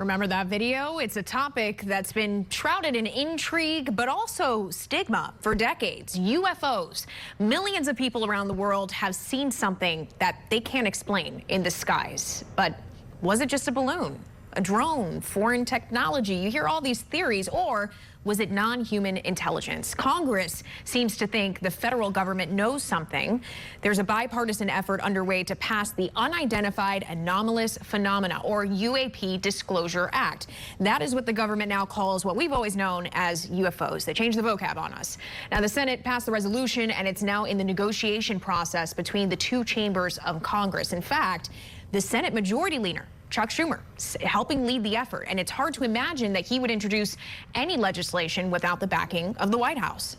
Remember that video? It's a topic that's been shrouded in intrigue, but also stigma for decades. UFOs. Millions of people around the world have seen something that they can't explain in the skies. But was it just a balloon, a drone, foreign technology? You hear all these theories, or was it non-human intelligence? Congress seems to think the federal government knows something. There's a bipartisan effort underway to pass the Unidentified Anomalous Phenomena, or UAP Disclosure Act. That is what the government now calls what we've always known as UFOs. They changed the vocab on us. Now, the Senate passed the resolution, and it's now in the negotiation process between the two chambers of Congress. In fact, the Senate Majority Leader, Chuck Schumer, helping lead the effort, and it's hard to imagine that he would introduce any legislation without the backing of the White House.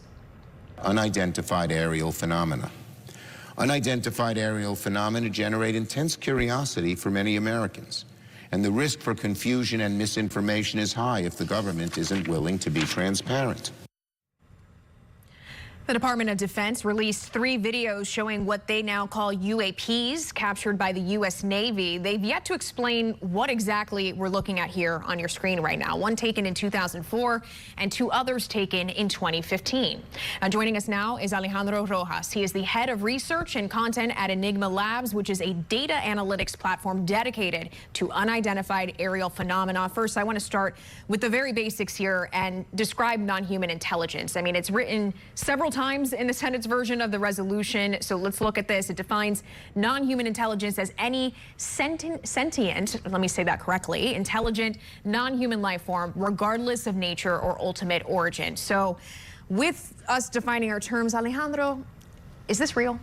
Unidentified aerial phenomena. Unidentified aerial phenomena generate intense curiosity for many Americans, and the risk for confusion and misinformation is high if the government isn't willing to be transparent. The Department of Defense released 3 videos showing what they now call UAPs captured by the U.S. Navy. They've yet to explain what exactly we're looking at here on your screen right now. One taken in 2004 and 2 others taken in 2015. Joining us now is Alejandro Rojas. He is the head of research and content at Enigma Labs, which is a data analytics platform dedicated to unidentified aerial phenomena. First, I want to start with the very basics here and describe non-human intelligence. I mean, it's written several times in the Senate's version of the resolution. So let's look at this. It defines non-human intelligence as any sentient, let me say that correctly, intelligent, non-human life form, regardless of nature or ultimate origin. So with us defining our terms, Alejandro, is this real?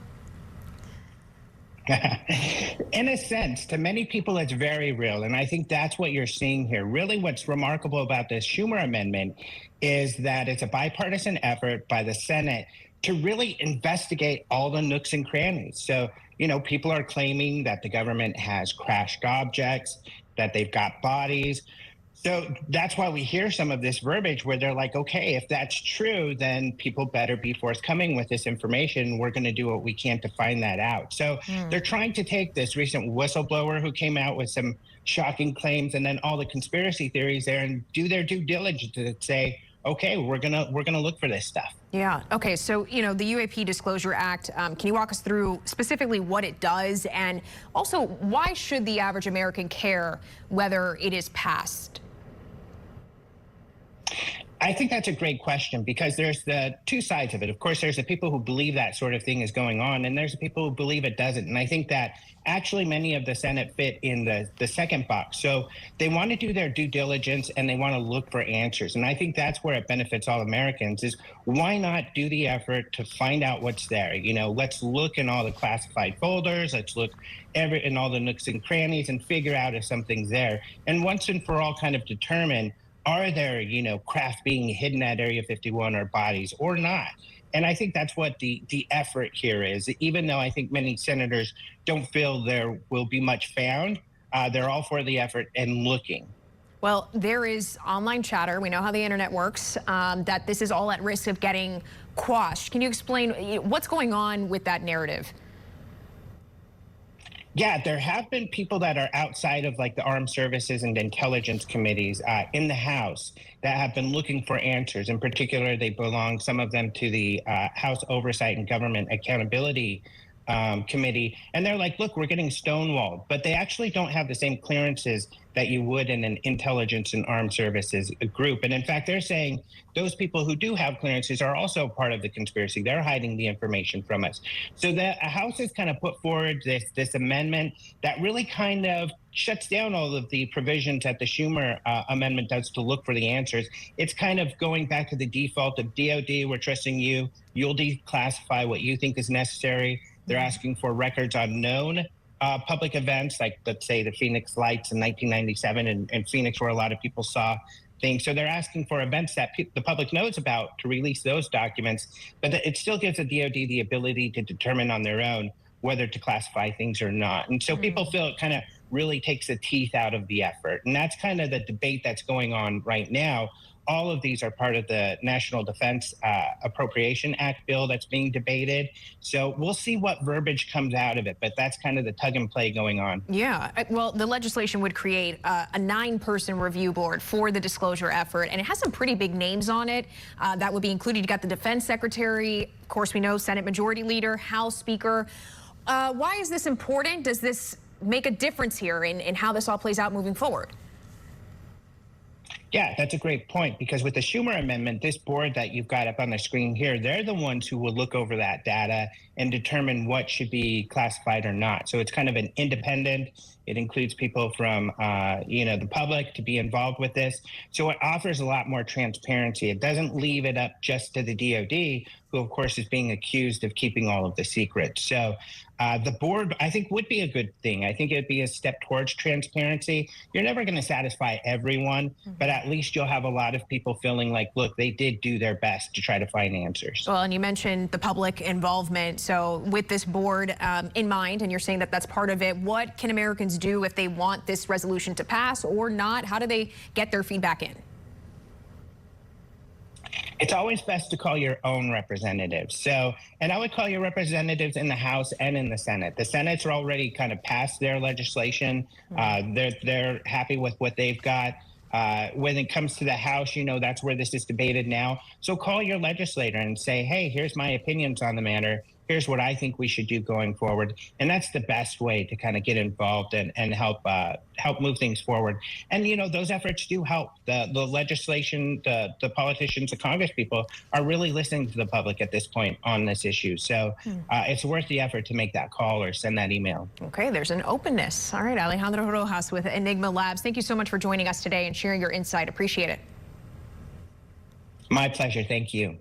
In a sense, to many people, it's very real. And I think that's what you're seeing here. Really, what's remarkable about this Schumer amendment is that it's a bipartisan effort by the Senate to really investigate all the nooks and crannies. So, you know, people are claiming that the government has crashed objects, that they've got bodies. So that's why we hear some of this verbiage where they're like, okay, if that's true, then people better be forthcoming with this information. We're going to do what we can to find that out. So they're trying to take this recent whistleblower who came out with some shocking claims and then all the conspiracy theories there and do their due diligence to say, okay, we're gonna look for this stuff. Yeah. Okay. So, you know, the UAP Disclosure Act, can you walk us through specifically what it does, and also why should the average American care whether it is passed? I think that's a great question, because there's the 2 sides of it. Of course, there's the people who believe that sort of thing is going on, and there's the people who believe it doesn't. And I think that actually many of the Senate fit in the second box. So they want to do their due diligence and they want to look for answers. And I think that's where it benefits all Americans, is why not do the effort to find out what's there? You know, let's look in all the classified folders. Let's look in all the nooks and crannies and figure out if something's there. And once and for all kind of determine, are there, you know, craft being hidden at Area 51 or bodies or not? And I think that's what the effort here is. Even though I think many senators don't feel there will be much found, they're all for the effort and looking. Well, there is online chatter. We know how the internet works, that this is all at risk of getting quashed. Can you explain what's going on with that narrative? Yeah, there have been people that are outside of like the armed services and intelligence committees in the House that have been looking for answers. In particular, they belong, some of them, to the House Oversight and Government Accountability Committee. And they're like, look, we're getting stonewalled. But they actually don't have the same clearances that you would in an intelligence and armed services group. And in fact, they're saying those people who do have clearances are also part of the conspiracy. They're hiding the information from us. So the House has kind of put forward this amendment that really kind of shuts down all of the provisions that the Schumer amendment does to look for the answers. It's kind of going back to the default of DOD, we're trusting you. You'll declassify what you think is necessary. They're asking for records on known public events, like let's say the Phoenix Lights in 1997 in Phoenix, where a lot of people saw things. So they're asking for events that the public knows about to release those documents, but it still gives the DOD the ability to determine on their own whether to classify things or not. And so people feel it kind of really takes the teeth out of the effort. And that's kind of the debate that's going on right now. All of these are part of the National Defense Appropriation Act bill that's being debated. So we'll see what verbiage comes out of it, but that's kind of the tug and play going on. Yeah, well, the legislation would create a 9-person review board for the disclosure effort, and it has some pretty big names on it that would be included. You got the Defense Secretary, of course, we know Senate Majority Leader, House Speaker. Why is this important? Does this make a difference here in how this all plays out moving forward? Yeah, that's a great point, because with the Schumer amendment, this board that you've got up on the screen here, they're the ones who will look over that data and determine what should be classified or not. So it's kind of an independent. It includes people from, the public to be involved with this. So it offers a lot more transparency. It doesn't leave it up just to the DOD, who, of course, is being accused of keeping all of the secrets. So the board, I think, would be a good thing. I think it would be a step towards transparency. You're never going to satisfy everyone, but at least you'll have a lot of people feeling like, look, they did do their best to try to find answers. Well, and you mentioned the public involvement. So with this board in mind, and you're saying that that's part of it, what can Americans do if they want this resolution to pass or not? How do they get their feedback in? It's always best to call your own representatives. So, and I would call your representatives in the House and in the Senate. The Senate's already kind of passed their legislation. They're happy with what they've got. When it comes to the House, that's where this is debated now. So call your legislator and say, hey, here's my opinions on the matter. Here's what I think we should do going forward. And that's the best way to kind of get involved and help move things forward. And, those efforts do help. The legislation, the politicians, the Congress people are really listening to the public at this point on this issue. So it's worth the effort to make that call or send that email. Okay, there's an openness. All right, Alejandro Rojas with Enigma Labs. Thank you so much for joining us today and sharing your insight. Appreciate it. My pleasure. Thank you.